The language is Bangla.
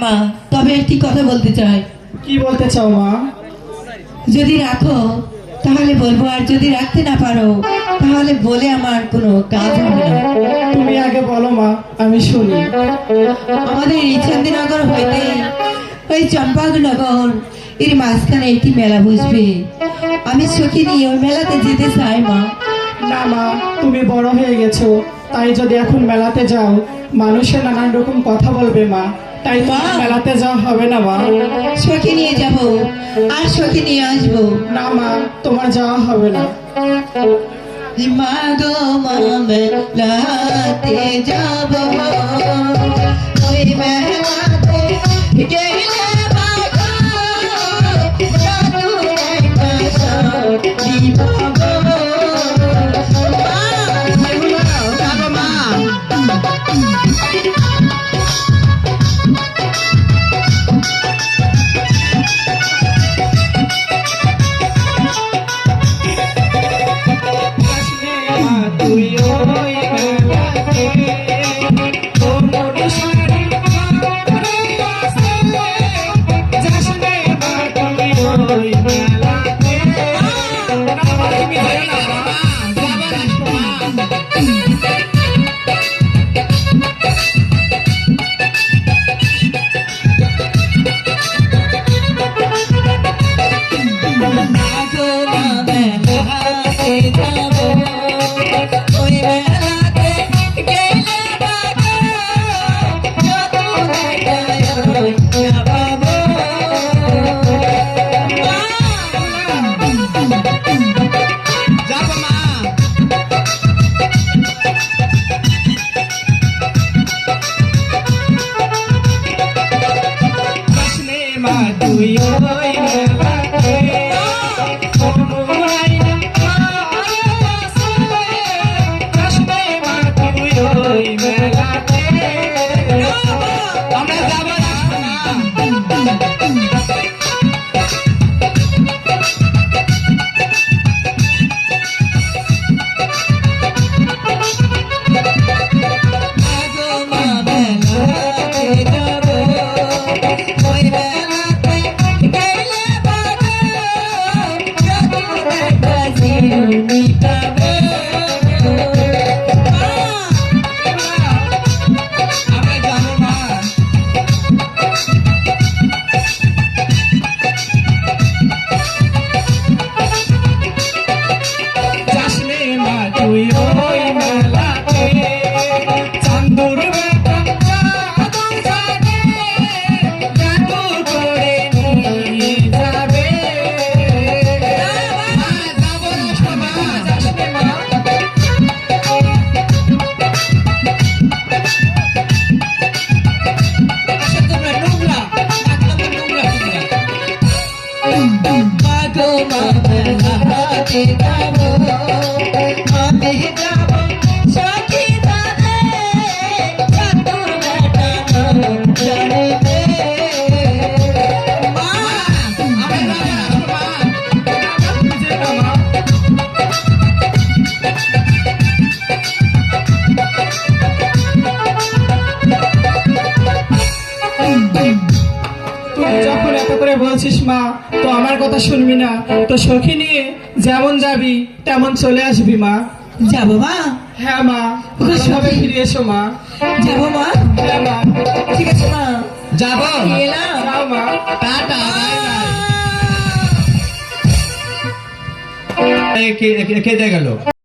মা, তবে একটি কথা বলতে চাই। কি বলতে চাও মা? যদি রাখো তাহলে বলবো, আর যদি রাখতে না পারো তাহলে বলে আমার কোনো কাজ হবে না। তুমি আগে বলো মা, আমি শুনি। আমাদের এই চান্দিনগর হইতে ওই চম্পাকনগর এর মাঝখানে একটি মেলা বসবে। আমি সখী নিয়ে ওই মেলাতে যেতে চাই মা। না মা, তুমি বড় হয়ে গেছো, তাই যদি এখন মেলাতে যাও মানুষের নানান রকম কথা বলবে মা, তাই মা মেলাতে যাওয়া হবে না মা। সখী নিয়ে যাব আর সখী নিয়ে আসবো। না মা, তোমার যাওয়া হবে না। মা গো মা, মেলাতে যাব, ওই মেলাতে গেলে বাঘা জাদু একটা শাড়ি পাবো। বলছিস মা, তো আমার কথা শুনবি না? তো সখী নিয়ে যেমন যাবি তেমন চলে আসবি মা। যাবো মা? হ্যাঁ মা, ভালোভাবে ফিরে এসো মা। যাবো মা? হ্যাঁ মা। ঠিক আছে মা, যাবো। যাও মা, টাটা, বাই বাই। খেতে গেল।